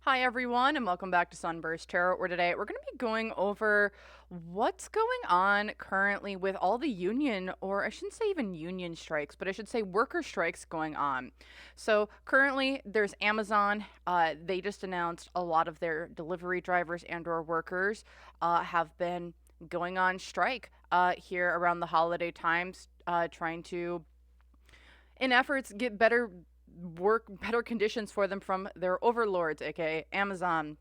Hi everyone, and welcome back to SunBurst Tarot, where today we're going to be going over what's going on currently with all the union, or I shouldn't say even union strikes, but I should say worker strikes going on. So currently there's Amazon. They just announced a lot of their delivery drivers and or workers have been going on strike here around the holiday times, trying to, in efforts, get better conditions for them from their overlords, aka Amazon.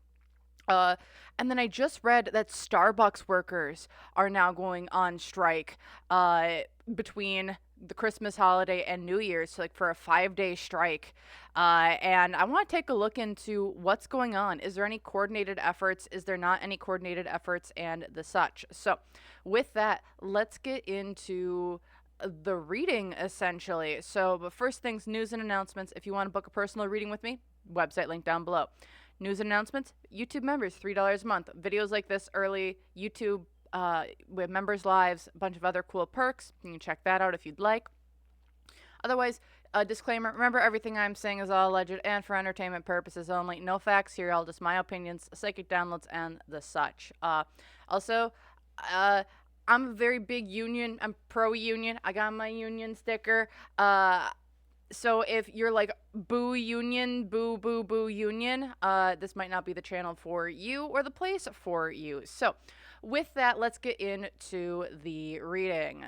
Uh, and then I just read that Starbucks workers are now going on strike between the Christmas holiday and New Year's, so like for a 5-day strike. And I want to take a look into what's going on. Is there any coordinated efforts? Is there not any coordinated efforts and the such? So, with that, let's get into the reading essentially. So, but first things, news and announcements. If you want to book a personal reading with me, website link down below. News and announcements, YouTube members, $3 a month. Videos like this early, YouTube with members' lives, a bunch of other cool perks. You can check that out if you'd like. Otherwise, a disclaimer, remember everything I'm saying is all alleged and for entertainment purposes only. No facts here, all just my opinions, psychic downloads, and the such. Also, I'm a very big union. I'm pro-union. I got my union sticker. So if you're like, boo union, boo, boo, boo union, this might not be the channel for you or the place for you. So with that, let's get into the reading.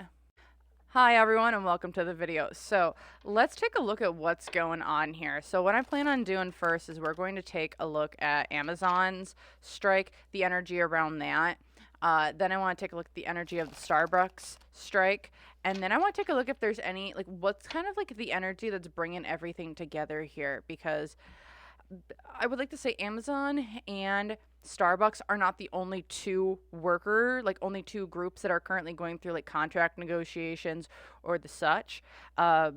Hi everyone and welcome to the video. So let's take a look at what's going on here. So what I plan on doing first is we're going to take a look at Amazon's strike, the energy around that. Then I want to take a look at the energy of the Starbucks strike. And then I want to take a look if there's any, like, what's kind of like the energy that's bringing everything together here. Because I would like to say Amazon and Starbucks are not the only two only two groups that are currently going through like contract negotiations or the such. I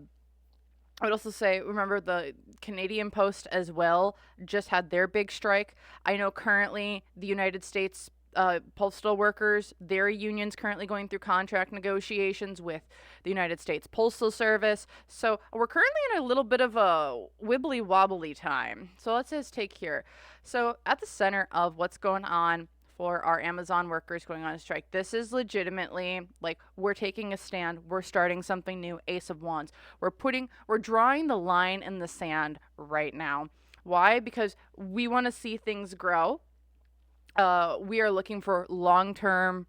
would also say, remember the Canadian Post as well just had their big strike. I know currently the United States postal workers, their union's currently going through contract negotiations with the United States Postal Service. So we're currently in a little bit of a wibbly wobbly time. So let's just take here. So at the center of what's going on for our Amazon workers going on a strike, this is legitimately like we're taking a stand, we're starting something new, Ace of Wands. We're drawing the line in the sand right now. Why? Because we want to see things grow. We are looking for long-term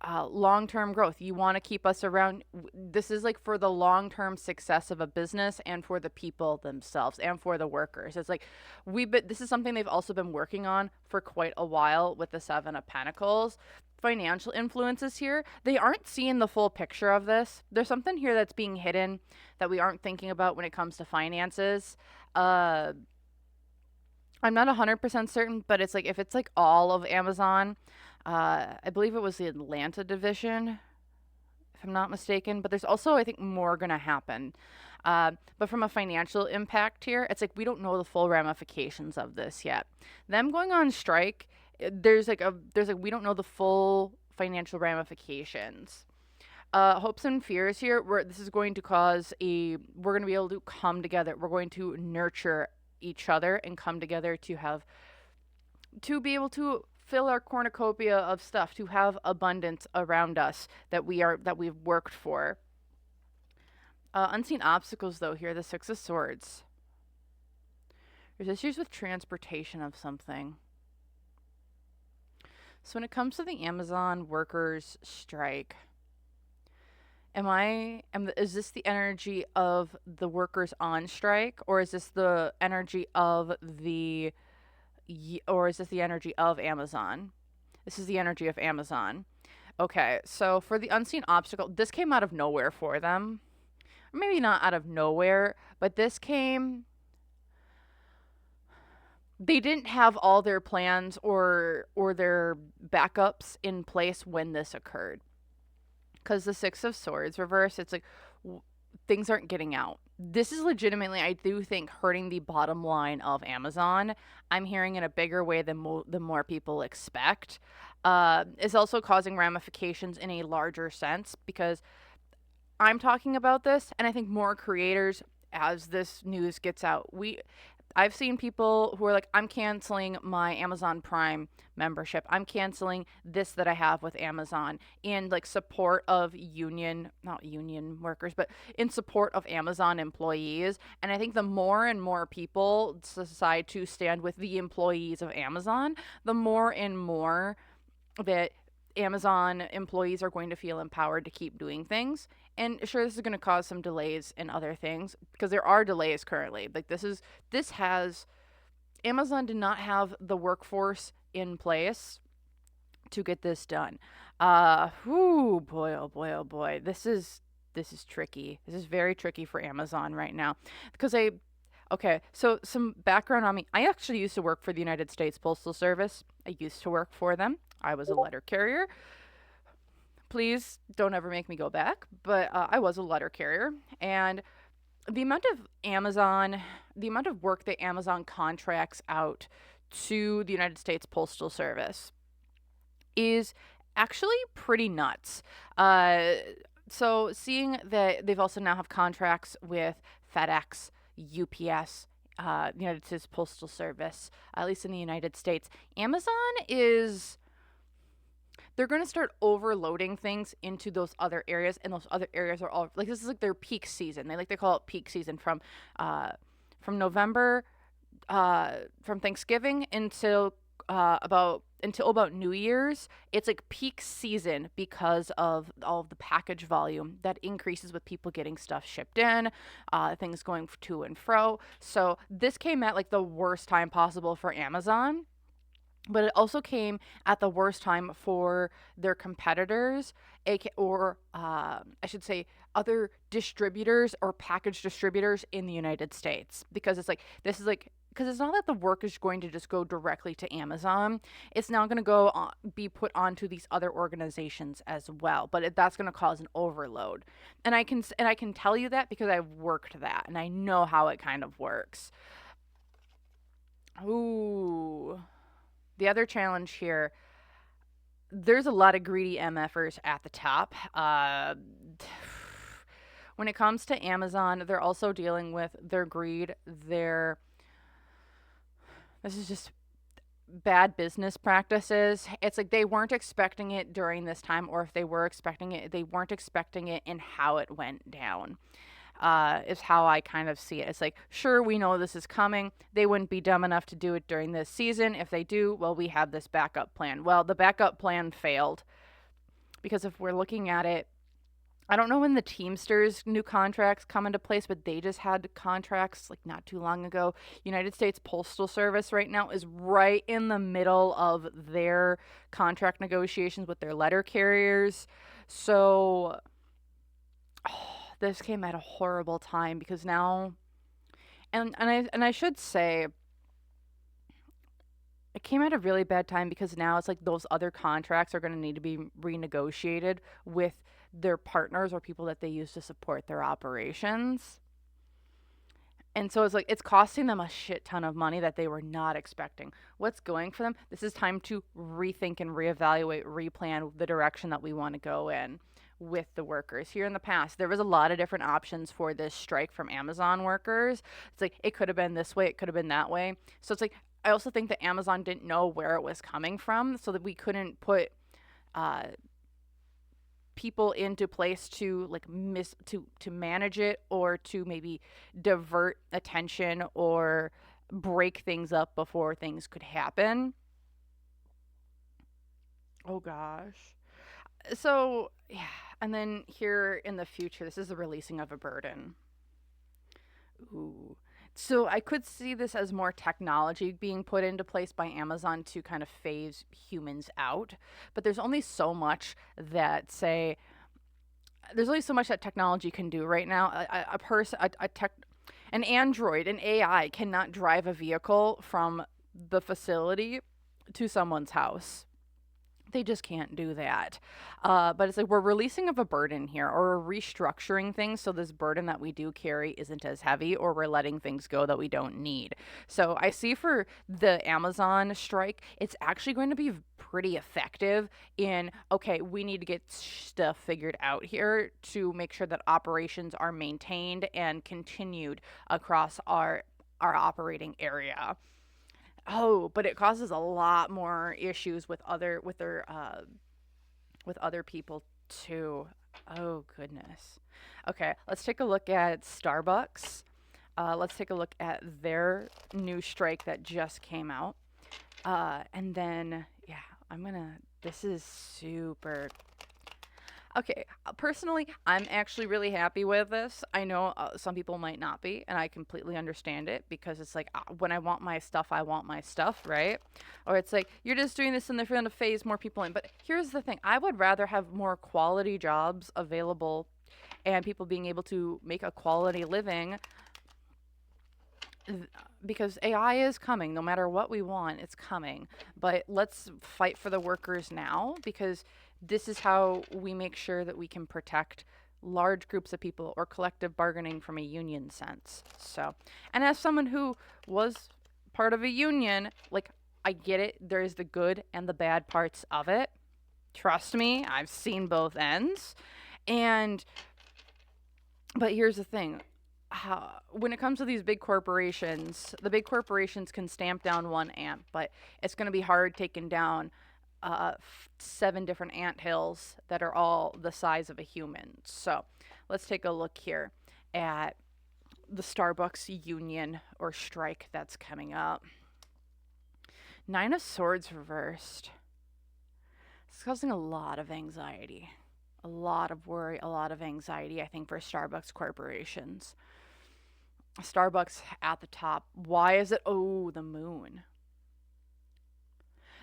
growth. You want to keep us around. This is like for the long-term success of a business and for the people themselves and for the workers. It's like this is something they've also been working on for quite a while with the Seven of Pentacles. Financial influences here, they aren't seeing the full picture of this. There's something here that's being hidden that we aren't thinking about when it comes to finances. I'm not 100% certain, but it's like if it's like all of Amazon, I believe it was the Atlanta division, if I'm not mistaken. But there's also, I think, more going to happen. But from a financial impact here, it's like we don't know the full ramifications of this yet. Them going on strike, there's like we don't know the full financial ramifications. Hopes and fears here, this is going to cause we're going to be able to come together. We're going to nurture each other and come together to be able to fill our cornucopia of stuff, to have abundance around us that we've worked for. Unseen obstacles though here, the Six of Swords. There's issues with transportation of something. So when it comes to the Amazon workers strike, is this the energy of the workers on strike, or is this the energy of Amazon? This is the energy of Amazon. Okay, so for the unseen obstacle, this came out of nowhere for them. Maybe not out of nowhere, but they didn't have all their plans or their backups in place when this occurred. Because the Six of Swords reverse, it's like things aren't getting out. This is legitimately, I do think, hurting the bottom line of Amazon. I'm hearing in a bigger way than more people expect. It's also causing ramifications in a larger sense because I'm talking about this, and I think more creators, as this news gets out, I've seen people who are like, I'm canceling my Amazon Prime membership. I'm canceling this that I have with Amazon in like support of not union workers, but in support of Amazon employees. And I think the more and more people decide to stand with the employees of Amazon, the more and more that Amazon employees are going to feel empowered to keep doing things. And sure, this is going to cause some delays in other things because there are delays currently. Like this has Amazon did not have the workforce in place to get this done. Whoo, boy, oh boy, oh boy. This is tricky. This is very tricky for Amazon right now because okay, so some background on me. I actually used to work for the United States Postal Service. I used to work for them. I was a letter carrier. Please don't ever make me go back, but I was a letter carrier. And the amount of the amount of work that Amazon contracts out to the United States Postal Service is actually pretty nuts. So seeing that they've also now have contracts with FedEx, UPS, the United States Postal Service, at least in the United States, Amazon is they're going to start overloading things into those other areas, and those other areas are all like this is like their peak season. They call it peak season from November from Thanksgiving until about New Year's. It's like peak season because of all of the package volume that increases with people getting stuff shipped in, things going to and fro. So this came at like the worst time possible for Amazon. But it also came at the worst time for their competitors, or I should say, other distributors or package distributors in the United States. Because it's like, this is like, because it's not that the work is going to just go directly to Amazon. It's now going to be put onto these other organizations as well. But that's going to cause an overload. And I can tell you that because I've worked that and I know how it kind of works. Ooh. The other challenge here, there's a lot of greedy MFers at the top. When it comes to Amazon, they're also dealing with their greed, this is just bad business practices. It's like they weren't expecting it during this time, or if they were expecting it, they weren't expecting it in how it went down. Is how I kind of see it. It's like, sure, we know this is coming. They wouldn't be dumb enough to do it during this season. If they do, well, we have this backup plan. Well, the backup plan failed because if we're looking at it, I don't know when the Teamsters new contracts come into place, but they just had contracts like not too long ago. United States Postal Service right now is right in the middle of their contract negotiations with their letter carriers. So this came at a horrible time because now, and I should say, it came at a really bad time because now it's like those other contracts are going to need to be renegotiated with their partners or people that they use to support their operations. And so it's like it's costing them a shit ton of money that they were not expecting. What's going for them? This is time to rethink and reevaluate, replan the direction that we want to go in with the workers. Here in the past, there was a lot of different options for this strike from Amazon workers. It's like it could have been this way, it could have been that way. So it's like I also think that Amazon didn't know where it was coming from, so that we couldn't put people into place to like to manage it, or to maybe divert attention or break things up before things could happen. Oh gosh. So yeah, and then here in the future, this is the releasing of a burden. Ooh. So I could see this as more technology being put into place by Amazon to kind of phase humans out. But there's only so much that technology can do right now. An Android, an AI cannot drive a vehicle from the facility to someone's house. They just can't do that. But it's like we're releasing of a burden here, or we're restructuring things so this burden that we do carry isn't as heavy, or we're letting things go that we don't need. So I see for the Amazon strike, it's actually going to be pretty effective in, okay, we need to get stuff figured out here to make sure that operations are maintained and continued across our our operating area. Oh, but it causes a lot more issues with other people too. Oh goodness. Okay, let's take a look at Starbucks. Let's take a look at their new strike that just came out. And then, yeah, this is super. Okay, personally, I'm actually really happy with this. I know some people might not be, and I completely understand it because it's like when I want my stuff, I want my stuff, right? Or it's like you're just doing this in the front of phase more people in. But here's the thing: I would rather have more quality jobs available and people being able to make a quality living because AI is coming. No matter what we want, it's coming. But let's fight for the workers now because this is how we make sure that we can protect large groups of people or collective bargaining from a union sense. So, and as someone who was part of a union, like I get it, there's the good and the bad parts of it. Trust me, I've seen both ends. And but here's the thing. When it comes to these big corporations, the big corporations can stamp down one ant, but it's going to be hard taking down 7 different ant hills that are all the size of a human. So let's take a look here at the Starbucks union or strike that's coming up. 9 of Swords reversed. It's causing a lot of anxiety, a lot of worry, a lot of anxiety, I think, for Starbucks corporations. Starbucks at the top. Why is it? Oh, the moon.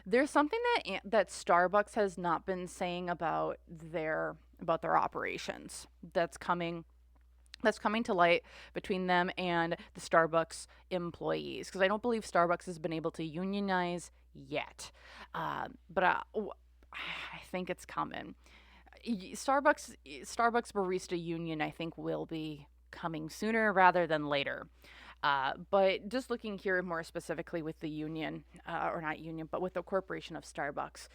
There's something that Starbucks has not been saying about their operations that's coming to light between them and the Starbucks employees because I don't believe Starbucks has been able to unionize yet, but I think it's coming. Starbucks barista union I think will be coming sooner rather than later. But just looking here more specifically with the union, or not union, but with the corporation of Starbucks,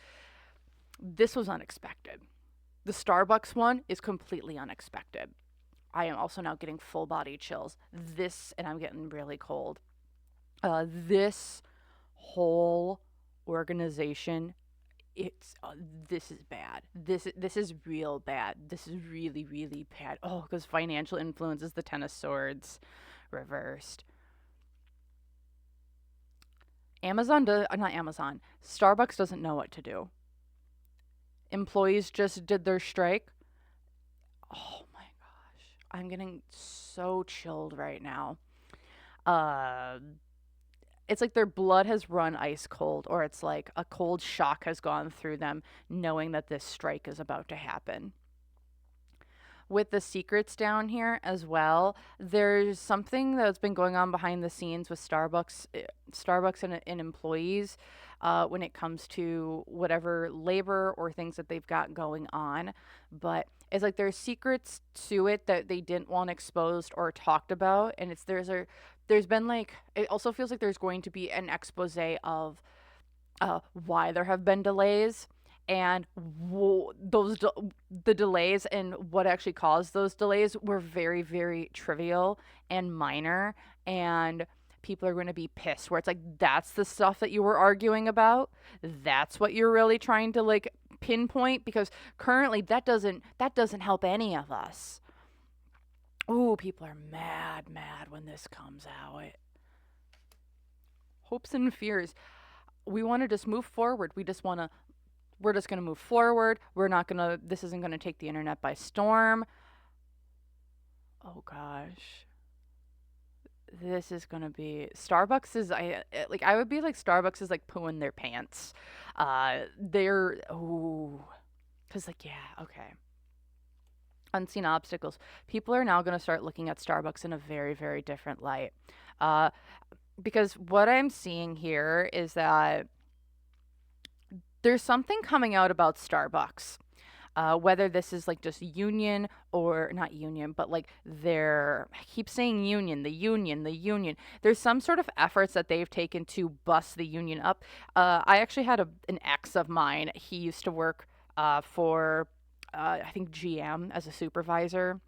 this was unexpected. The Starbucks one is completely unexpected. I am also now getting full body chills. And I'm getting really cold. This whole organization, this is bad. This is real bad. This is really really bad. Oh, because financial influence is the 10 of Swords reversed. Not Amazon. Starbucks doesn't know what to do. Employees just did their strike. Oh my gosh, I'm getting so chilled right now. Uh, it's like their blood has run ice cold, or it's like a cold shock has gone through them, knowing that this strike is about to happen. With the secrets down here as well, there's something that's been going on behind the scenes with Starbucks and employees when it comes to whatever labor or things that they've got going on. But it's like there's secrets to it that they didn't want exposed or talked about, and there's been like it also feels like there's going to be an expose of why there have been delays and the delays and what actually caused those delays were very very trivial and minor, and people are going to be pissed where it's like that's the stuff that you were arguing about, that's what you're really trying to like pinpoint, because currently that doesn't help any of us. Ooh, people are mad when this comes out. Hopes and fears. We want to just move forward. We're just going to move forward. This isn't going to take the internet by storm. Oh gosh. This is going to be I would be like Starbucks is like pooing their pants. Cuz like yeah, okay. Unseen obstacles. People are now going to start looking at Starbucks in a very very different light. Uh because what I'm seeing here is that there's something coming out about Starbucks. Whether this is like just union or not union, but like I keep saying union, the union, the union. There's some sort of efforts that they've taken to bust the union up. I actually had an ex of mine. He used to work for, I think, GM as a supervisor.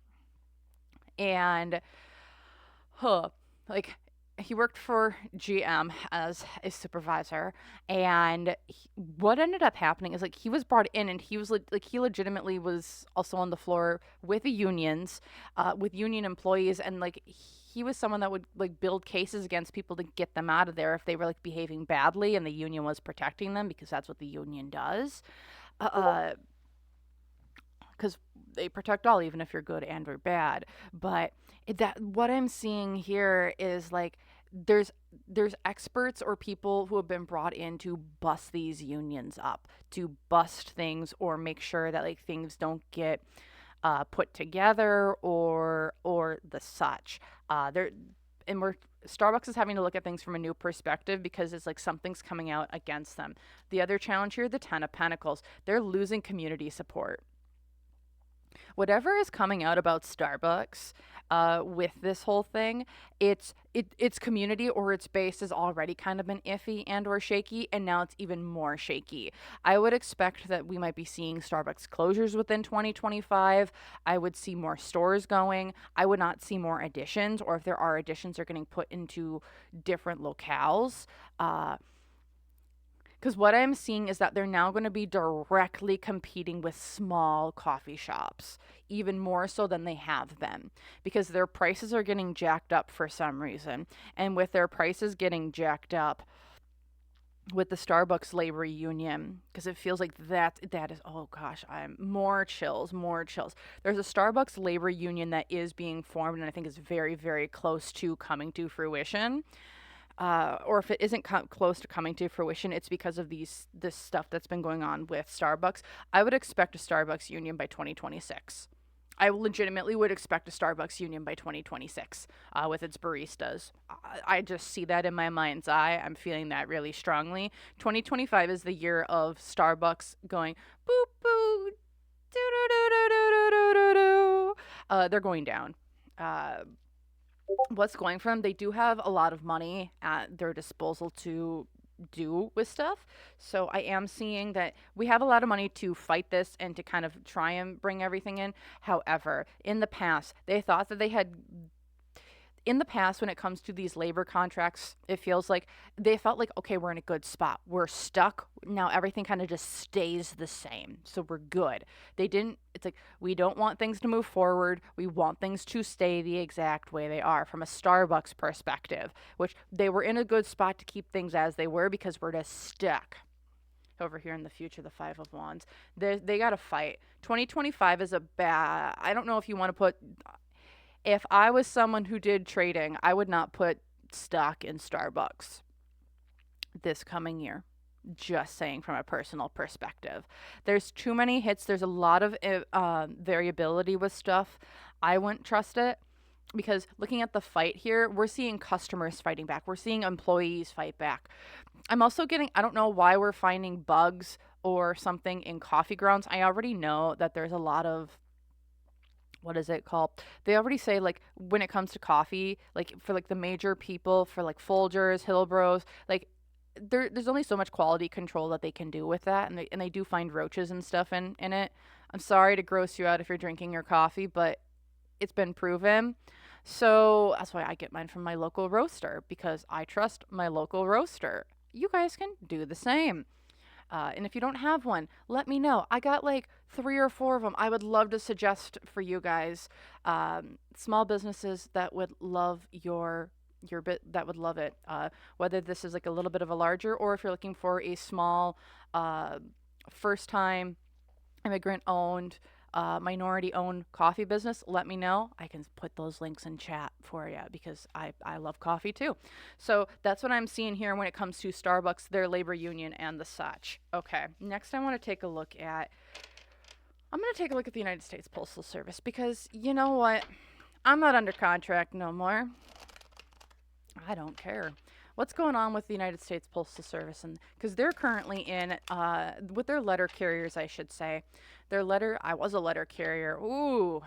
And, like, he worked for GM as a supervisor, and what ended up happening is like he was brought in, and he was like he legitimately was also on the floor with the unions, with union employees, and like he was someone that would like build cases against people to get them out of there if they were like behaving badly, and the union was protecting them because that's what the union does. Uh, because they protect all, even if you're good and or bad. But that what I'm seeing here is like there's there's experts or people who have been brought in to bust these unions up, to bust things or make sure that like things don't get put together or the such. There and we're Starbucks is having to look at things from a new perspective because it's like something's coming out against them. The other challenge here, the Ten of Pentacles, they're losing community support. Whatever is coming out about Starbucks with this whole thing, its community or its base has already kind of been iffy and or shaky, and now it's even more shaky. I would expect that we might be seeing Starbucks closures within 2025. I would see more stores going. I would not see more additions, or if there are additions, they're getting put into different locales. Because what I'm seeing is that they're now going to be directly competing with small coffee shops, even more so than they have been, because their prices are getting jacked up for some reason. And with their prices getting jacked up with the Starbucks labor union, because it feels like that is, oh gosh, I'm more chills, more chills. There's a Starbucks labor union that is being formed, and I think is very, very close to coming to fruition. Or if it isn't close to coming to fruition, it's because of this stuff that's been going on with Starbucks. I would expect a Starbucks union by 2026. I legitimately would expect a Starbucks union by 2026 with its baristas. I just see that in my mind's eye. I'm feeling that really strongly. 2025 is the year of Starbucks going boop boop doo doo doo doo doo doo doo doo. They're going down. What's going for them? They do have a lot of money at their disposal to do with stuff. So I am seeing that we have a lot of money to fight this and to kind of try and bring everything in. However, in the past, they thought that they had in the past, when it comes to these labor contracts, it feels like they felt like, okay, we're in a good spot. We're stuck. Now everything kind of just stays the same. So we're good. They didn't, it's like, we don't want things to move forward. We want things to stay the exact way they are from a Starbucks perspective, which they were in a good spot to keep things as they were because we're just stuck. Over here in the future, the Five of Wands, they got to fight. 2025 is a bad, I don't know if you want to put, if I was someone who did trading, I would not put stock in Starbucks this coming year. Just saying from a personal perspective. There's too many hits. There's a lot of variability with stuff. I wouldn't trust it because looking at the fight here, we're seeing customers fighting back. We're seeing employees fight back. I'm also getting, I don't know why we're finding bugs or something in coffee grounds. I already know that there's a lot of, what is it called? They already say like when it comes to coffee, like for like the major people, for like Folgers, Hillbros, like there's only so much quality control that they can do with that, and they do find roaches and stuff in it. I'm sorry to gross you out if you're drinking your coffee, but it's been proven. So that's why I get mine from my local roaster, because I trust my local roaster. You guys can do the same. And if you don't have one, let me know. I got like 3 or 4 of them. I would love to suggest for you guys small businesses that would love your bit, that would love it. Whether this is like a little bit of a larger, or if you're looking for a small first time immigrant owned minority owned coffee business, let me know. I can put those links in chat for you because I love coffee too. So that's what I'm seeing here when it comes to Starbucks, their labor union, and the such. Okay, next I want to take a look at, I'm going to take a look at the United States Postal Service, because you know what? I'm not under contract no more. I don't care. What's going on with the United States Postal Service? And because they're currently in, with their letter carriers, I should say, I was a letter carrier. Ooh.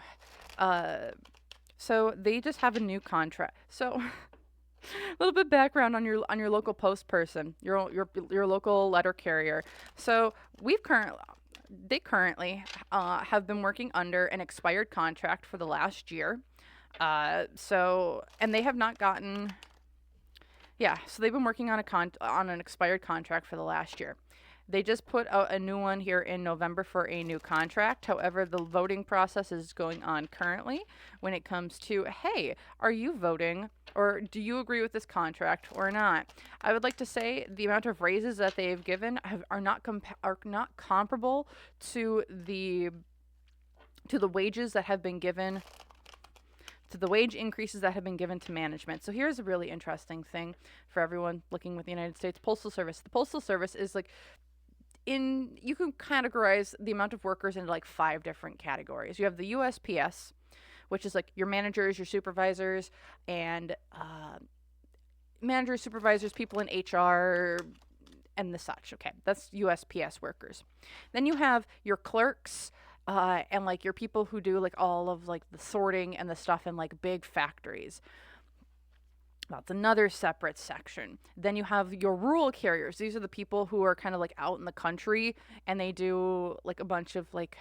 So they just have a new contract. So a little bit background on your local post person, your local letter carrier. So they currently have been working under an expired contract for the last year. And they have not gotten Yeah, so they've been working on on an expired contract for the last year. They just put out a new one here in November for a new contract. However, the voting process is going on currently when it comes to, hey, are you voting or do you agree with this contract or not? I would like to say the amount of raises that they've given are not comparable to the wages that have been given to the wage increases that have been given to management. So here's a really interesting thing for everyone looking with the United States Postal Service. The Postal Service is like you can categorize the amount of workers into like 5 different categories. You have the USPS, which is like your managers, your supervisors, and supervisors, people in HR, and the such. Okay, that's USPS workers. Then you have your clerks, and like your people who do like all of like the sorting and the stuff in like big factories. That's another separate section. Then you have your rural carriers. These are the people who are kind of like out in the country and they do like a bunch of like,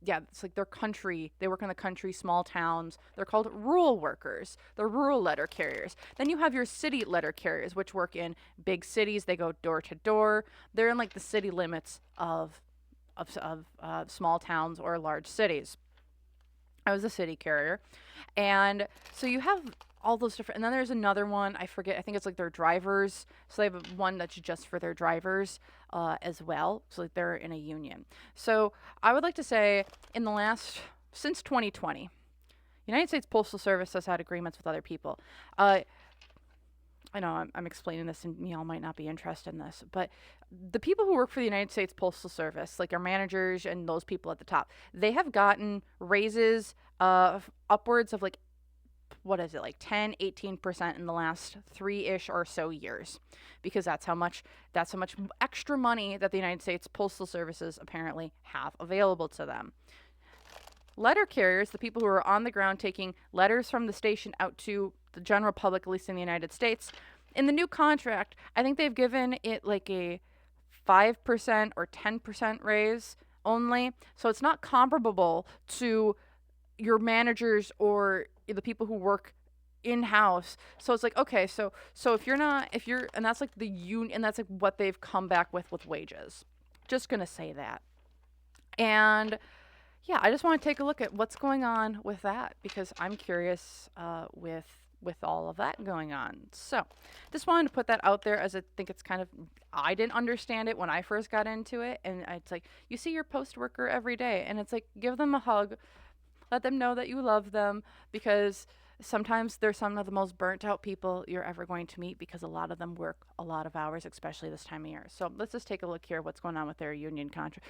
it's like their country. They work in the country, small towns. They're called rural workers. They're rural letter carriers. Then you have your city letter carriers, which work in big cities. They go door to door. They're in like the city limits of small towns or large cities. I was a city carrier. And so you have all those different, and then there's another one, I forget, I think it's like their drivers. So they have one that's just for their drivers as well. So like they're in a union. So I would like to say since 2020, United States Postal Service has had agreements with other people. I know I'm explaining this and y'all might not be interested in this, but the people who work for the United States Postal Service, like our managers and those people at the top, they have gotten raises of upwards of like, what is it, like 10-18% in the last 3-ish or so years, because that's how much extra money that the United States Postal Services apparently have available to them. Letter carriers, the people who are on the ground taking letters from the station out to the general public, at least in the United States, in the new contract, I think they've given it like a 5% or 10% raise only. So it's not comparable to your managers or the people who work in-house. So it's like, okay, so and that's like the union, and that's like what they've come back with wages. Just gonna say that. And yeah, I just want to take a look at what's going on with that, because I'm curious with all of that going on. So just wanted to put that out there, as I think it's kind of, I didn't understand it when I first got into it. And it's like, you see your post worker every day, and it's like, give them a hug, let them know that you love them, because sometimes they're some of the most burnt out people you're ever going to meet, because a lot of them work a lot of hours, especially this time of year. So let's just take a look here, what's going on with their union contract.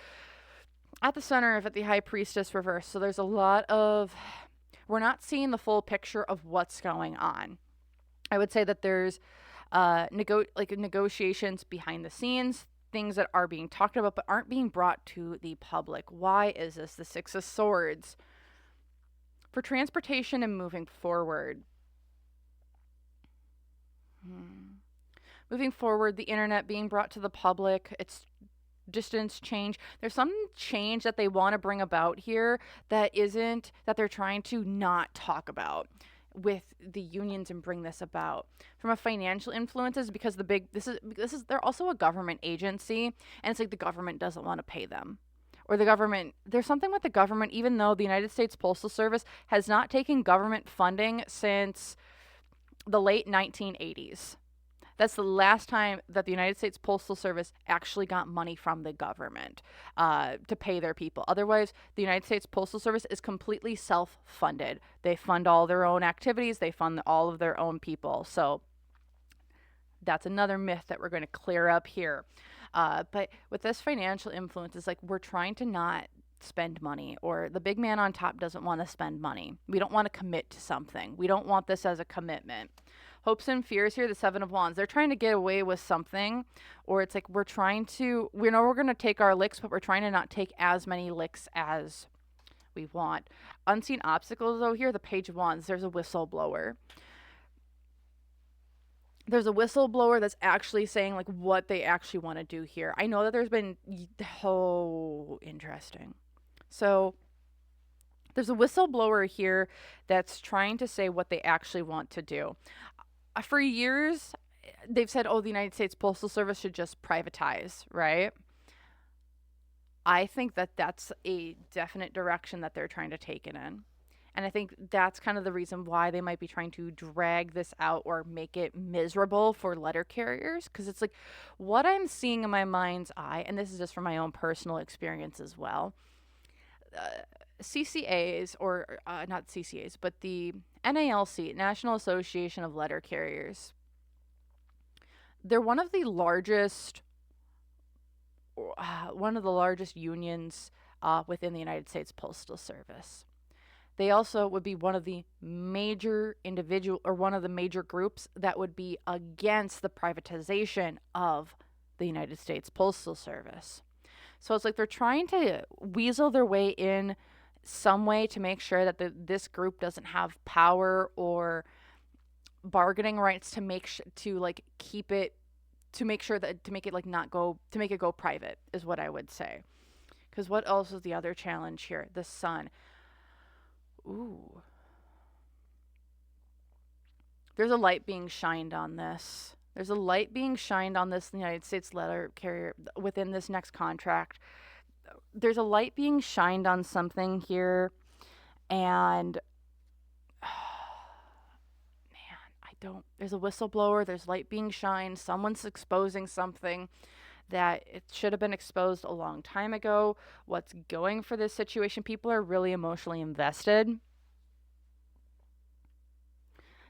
At the center of it, the High Priestess reversed. So there's a lot of, we're not seeing the full picture of what's going on. I would say that there's negotiations behind the scenes, things that are being talked about but aren't being brought to the public. Why is this? The Six of Swords. For transportation and moving forward. Moving forward, the internet being brought to the public, it's distance change. There's some change that they want to bring about here that they're trying to not talk about with the unions and bring this about. From a financial influences, because they're also a government agency, and it's like the government doesn't want to pay them. Or there's something with the government, even though the United States Postal Service has not taken government funding since the late 1980s. That's the last time that the United States Postal Service actually got money from the government to pay their people. Otherwise, the United States Postal Service is completely self-funded. They fund all their own activities. They fund all of their own people. So that's another myth that we're going to clear up here. But with this financial influence, it's like we're trying to not spend money, or the big man on top doesn't want to spend money. We don't want to commit to something. We don't want this as a commitment. Hopes and fears here, the Seven of Wands. They're trying to get away with something, or it's like we know we're going to take our licks, but we're trying to not take as many licks as we want. Unseen obstacles, though, here, the Page of Wands. There's a whistleblower. There's a whistleblower that's actually saying like what they actually want to do here. I know that there's been, interesting. So there's a whistleblower here that's trying to say what they actually want to do. For years, they've said, oh, the United States Postal Service should just privatize, right? I think that that's a definite direction that they're trying to take it in. And I think that's kind of the reason why they might be trying to drag this out or make it miserable for letter carriers. Because it's like what I'm seeing in my mind's eye, and this is just from my own personal experience as well. CCAs, or not CCAs, but the NALC, National Association of Letter Carriers, they're one of the largest unions within the United States Postal Service. They also would be one of the major one of the major groups that would be against the privatization of the United States Postal Service. So it's like they're trying to weasel their way in some way to make sure that this group doesn't have power or bargaining rights to keep it, to make sure that to make it like not go to make it go private is what I would say. Because what else is the other challenge here? The sun. Ooh. There's a light being shined on this. There's a light being shined on this United States letter carrier within this next contract. There's a light being shined on something here, and there's a whistleblower, there's light being shined, someone's exposing something that it should have been exposed a long time ago. What's going for this situation? People are really emotionally invested.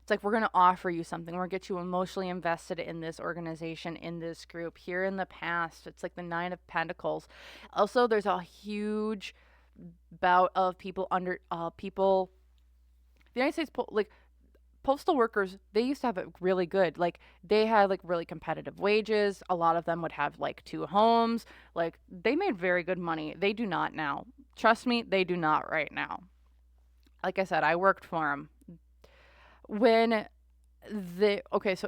It's like, we're going to offer you something. We're going to get you emotionally invested in this organization, in this group. Here in the past, it's like the Nine of Pentacles. Also, there's a huge bout of people the United States, postal workers, they used to have it really good. Like, they had like really competitive wages. A lot of them would have like 2 homes. Like, they made very good money. They do not now. Trust me, they do not right now. Like I said, I worked for them. So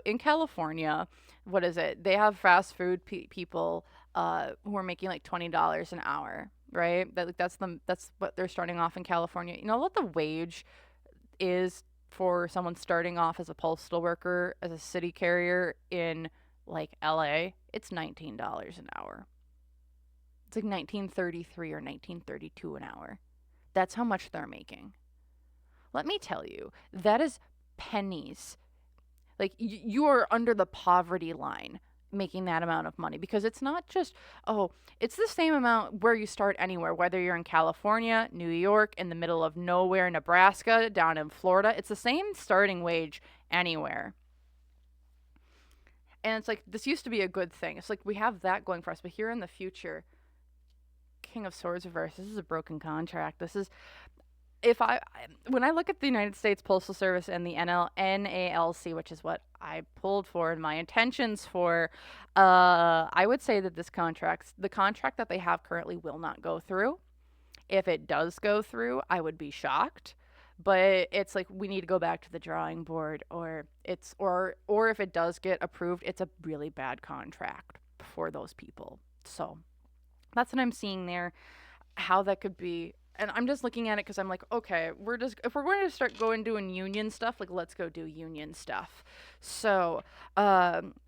in California, what is it? They have fast food people who are making like $20 an hour, right? That's what they're starting off in California. You know what the wage is for someone starting off as a postal worker, as a city carrier in like LA? It's $19 an hour. It's like 1933 or 1932 an hour. That's how much they're making. Let me tell you, that is pennies. Like, you are under the poverty line making that amount of money, because it's not just, it's the same amount where you start anywhere, whether you're in California, New York, in the middle of nowhere, Nebraska, down in Florida. It's the same starting wage anywhere. And it's like, this used to be a good thing. It's like we have that going for us, but here in the future, King of Swords reverse, this is a broken contract. This is, when I look at the United States Postal Service and the NALC, which is what I pulled for and my intentions for, I would say that the contract that they have currently will not go through. If it does go through, I would be shocked. But it's like, we need to go back to the drawing board, or if it does get approved, it's a really bad contract for those people. So that's what I'm seeing there, how that could be. And I'm just looking at it because I'm like, okay, if we're going to start doing union stuff, like, let's go do union stuff. So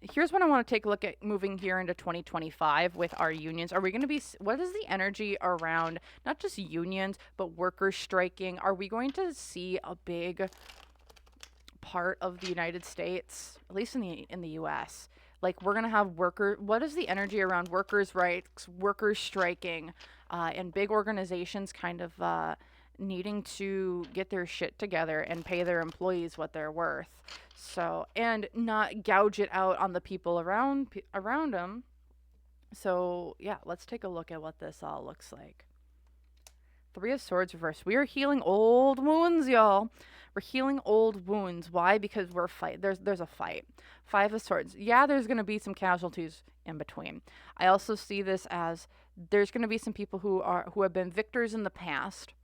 here's what I want to take a look at moving here into 2025 with our unions. Are we going to be, what is the energy around not just unions, but workers striking? Are we going to see a big part of the United States, at least in the US? Like, we're going to have what is the energy around workers' rights, workers striking, and big organizations kind of needing to get their shit together and pay their employees what they're worth. So, and not gouge it out on the people around them. So, yeah, let's take a look at what this all looks like. 3 of Swords reverse. We are healing old wounds, y'all. We're healing old wounds. Why? Because there's a fight. 5 of Swords. Yeah, there's going to be some casualties in between. I also see this as there's going to be some people who have been victors in the past,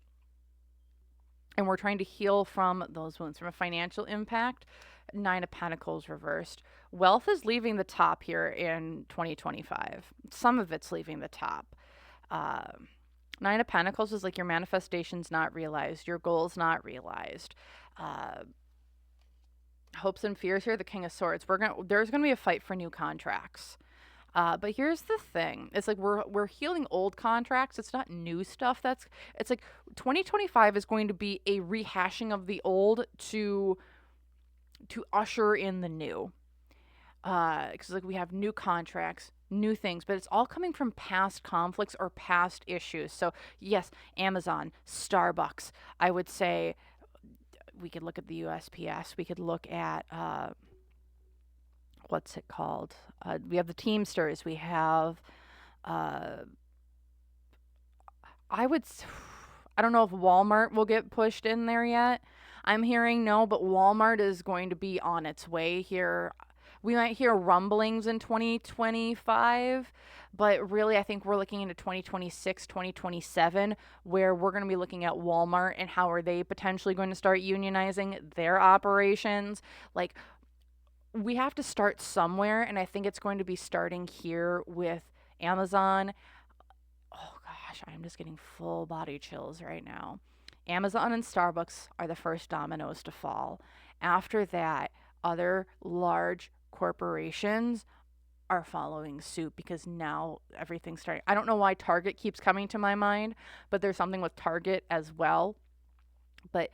and we're trying to heal from those wounds. From a financial impact, 9 of Pentacles reversed. Wealth is leaving the top here in 2025. Some of it's leaving the top. 9 of Pentacles is like your manifestation's not realized, your goal's not realized. Hopes and fears here, the King of Swords. There's gonna be a fight for new contracts. But here's the thing: it's like we're healing old contracts. It's not new stuff. It's like 2025 is going to be a rehashing of the old to usher in the new. Because like we have new contracts, new things, but it's all coming from past conflicts or past issues. So yes, Amazon, Starbucks. I would say we could look at the USPS. We could look at what's it called? We have the Teamsters. We have uh, I would. I don't know if Walmart will get pushed in there yet. I'm hearing no, but Walmart is going to be on its way here. We might hear rumblings in 2025, but really I think we're looking into 2026, 2027, where we're going to be looking at Walmart and how are they potentially going to start unionizing their operations. Like, we have to start somewhere, and I think it's going to be starting here with Amazon. Oh gosh, I'm just getting full body chills right now. Amazon and Starbucks are the first dominoes to fall. After that, other large corporations are following suit because now everything's starting. I don't know why Target keeps coming to my mind, but there's something with Target as well. But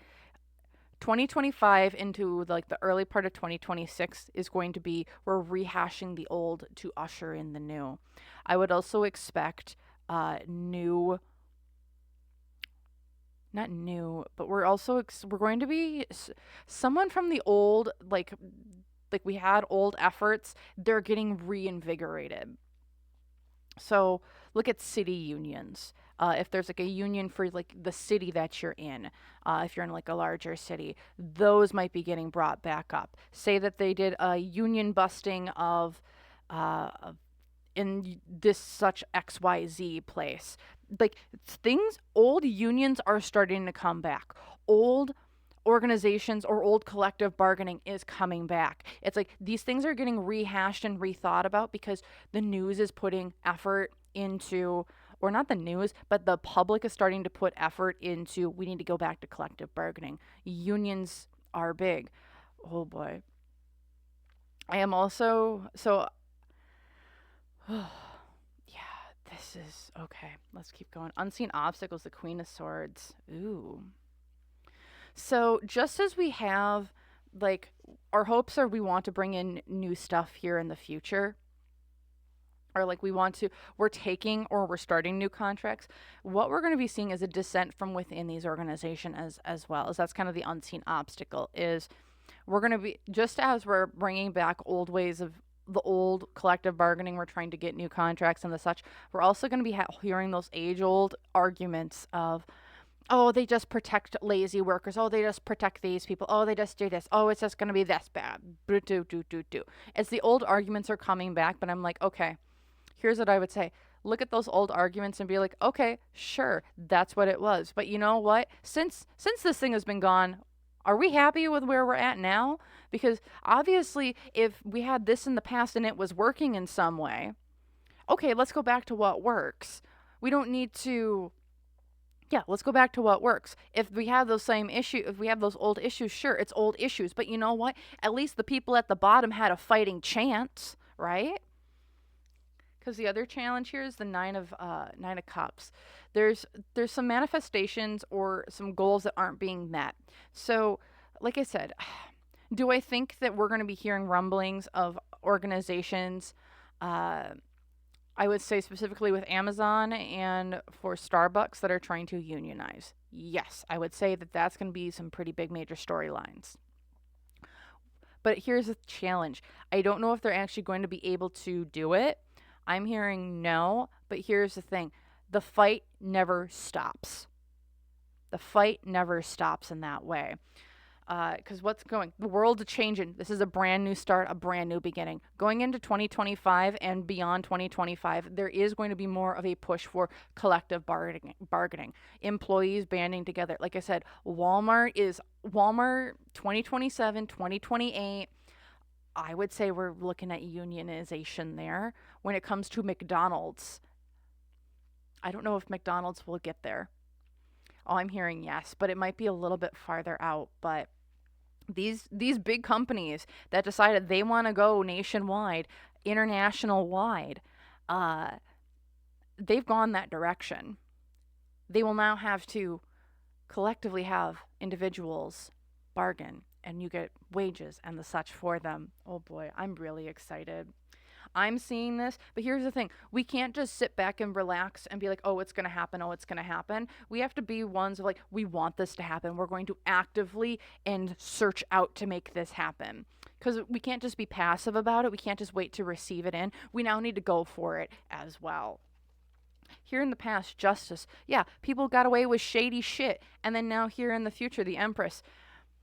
2025 into like the early part of 2026 is going to be we're rehashing the old to usher in the new. I would also expect new, not new, but we're going to be someone from the old, like we had old efforts, they're getting reinvigorated. So look at city unions. If there's like a union for like the city that you're in, if you're in like a larger city, those might be getting brought back up. Say that they did a union busting of in this such XYZ place. Like things, old unions are starting to come back. Old organizations or old collective bargaining is coming back. It's like these things are getting rehashed and rethought about because the news is putting effort into, or not the news, but the public is starting to put effort into, we need to go back to collective bargaining. Unions are big. Oh boy. I am also, so yeah, this is okay. Let's keep going. Unseen obstacles, the Queen of Swords. Ooh. So just as we have, like, our hopes are we want to bring in new stuff here in the future, or like we're taking or we're starting new contracts. What we're going to be seeing is a dissent from within these organizations as well. As that's kind of the unseen obstacle is we're going to be, just as we're bringing back old ways of the old collective bargaining, we're trying to get new contracts and the such, we're also going to be hearing those age old arguments of, oh, they just protect lazy workers, oh, they just protect these people, oh, they just do this, oh, it's just going to be this bad, do. As the old arguments are coming back, but I'm like, okay, here's what I would say. Look at those old arguments and be like, okay, sure, that's what it was. But you know what? Since this thing has been gone, are we happy with where we're at now? Because obviously, if we had this in the past and it was working in some way, okay, let's go back to what works. We don't need to, yeah, let's go back to what works. If we have those same issues, if we have those old issues, sure, it's old issues. But you know what? At least the people at the bottom had a fighting chance, right? Because the other challenge here is the Nine of Cups. There's some manifestations or some goals that aren't being met. So, like I said, do I think that we're going to be hearing rumblings of organizations? I would say specifically with Amazon and for Starbucks that are trying to unionize. Yes, I would say that that's going to be some pretty big major storylines. But here's the challenge. I don't know if they're actually going to be able to do it. I'm hearing no, but here's the thing. The fight never stops. The fight never stops in that way. Because the world's changing. This is a brand new start, a brand new beginning. Going into 2025 and beyond 2025, there is going to be more of a push for collective bargaining. Employees banding together. Like I said, Walmart 2027, 2028. I would say we're looking at unionization there. When it comes to McDonald's, I don't know if McDonald's will get there. Oh, I'm hearing yes, but it might be a little bit farther out. But These big companies that decided they want to go nationwide, international wide, uh, they've gone that direction. They will now have to collectively have individuals bargain, and you get wages and the such for them. Oh boy, I'm really excited. I'm seeing this, but here's the thing. We can't just sit back and relax and be like, oh, it's going to happen. Oh, it's going to happen. We have to be ones of like, we want this to happen. We're going to actively and search out to make this happen. Because we can't just be passive about it. We can't just wait to receive it in. We now need to go for it as well. Here in the past, justice. Yeah, people got away with shady shit. And then now here in the future, the Empress.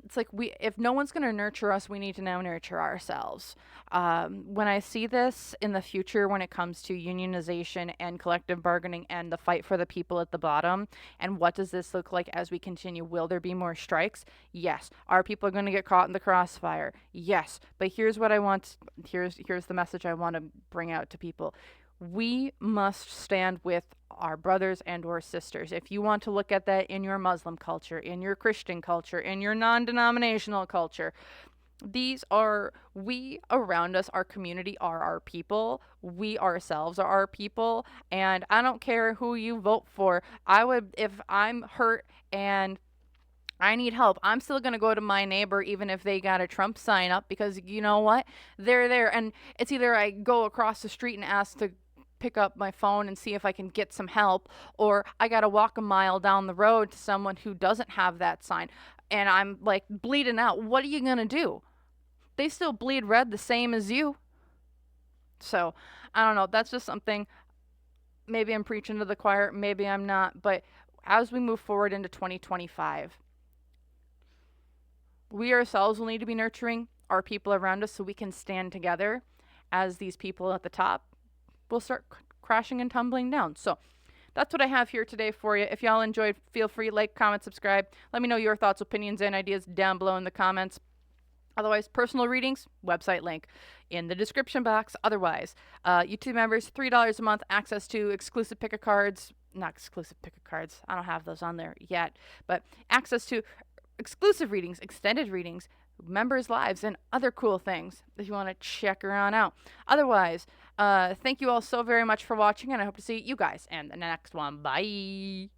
It's like if no one's going to nurture us, we need to now nurture ourselves. When I see this in the future, when it comes to unionization and collective bargaining and the fight for the people at the bottom, and what does this look like as we continue? Will there be more strikes? Yes. Are people going to get caught in the crossfire? Yes. But here's what I want. Here's the message I want to bring out to people. We must stand with our brothers and or sisters. If you want to look at that in your Muslim culture, in your Christian culture, in your non-denominational culture, we around us, our community are our people. We ourselves are our people. And I don't care who you vote for. If I'm hurt and I need help, I'm still going to go to my neighbor even if they got a Trump sign up, because you know what? They're there. And it's either I go across the street and ask to pick up my phone and see if I can get some help, or I got to walk a mile down the road to someone who doesn't have that sign. And I'm like bleeding out. What are you going to do? They still bleed red the same as you. So I don't know. That's just something. Maybe I'm preaching to the choir. Maybe I'm not. But as we move forward into 2025, we ourselves will need to be nurturing our people around us so we can stand together, as these people at the top will start crashing and tumbling down. So that's what I have here today for you. If y'all enjoyed, feel free, like, comment, subscribe. Let me know your thoughts, opinions, and ideas down below in the comments. Otherwise, personal readings, website link in the description box. Otherwise, YouTube members, $3 a month, access to exclusive pick a cards. Not exclusive pick a cards. I don't have those on there yet. But access to exclusive readings, extended readings, members' lives, and other cool things if you want to check around out. Otherwise, thank you all so very much for watching, and I hope to see you guys in the next one. Bye.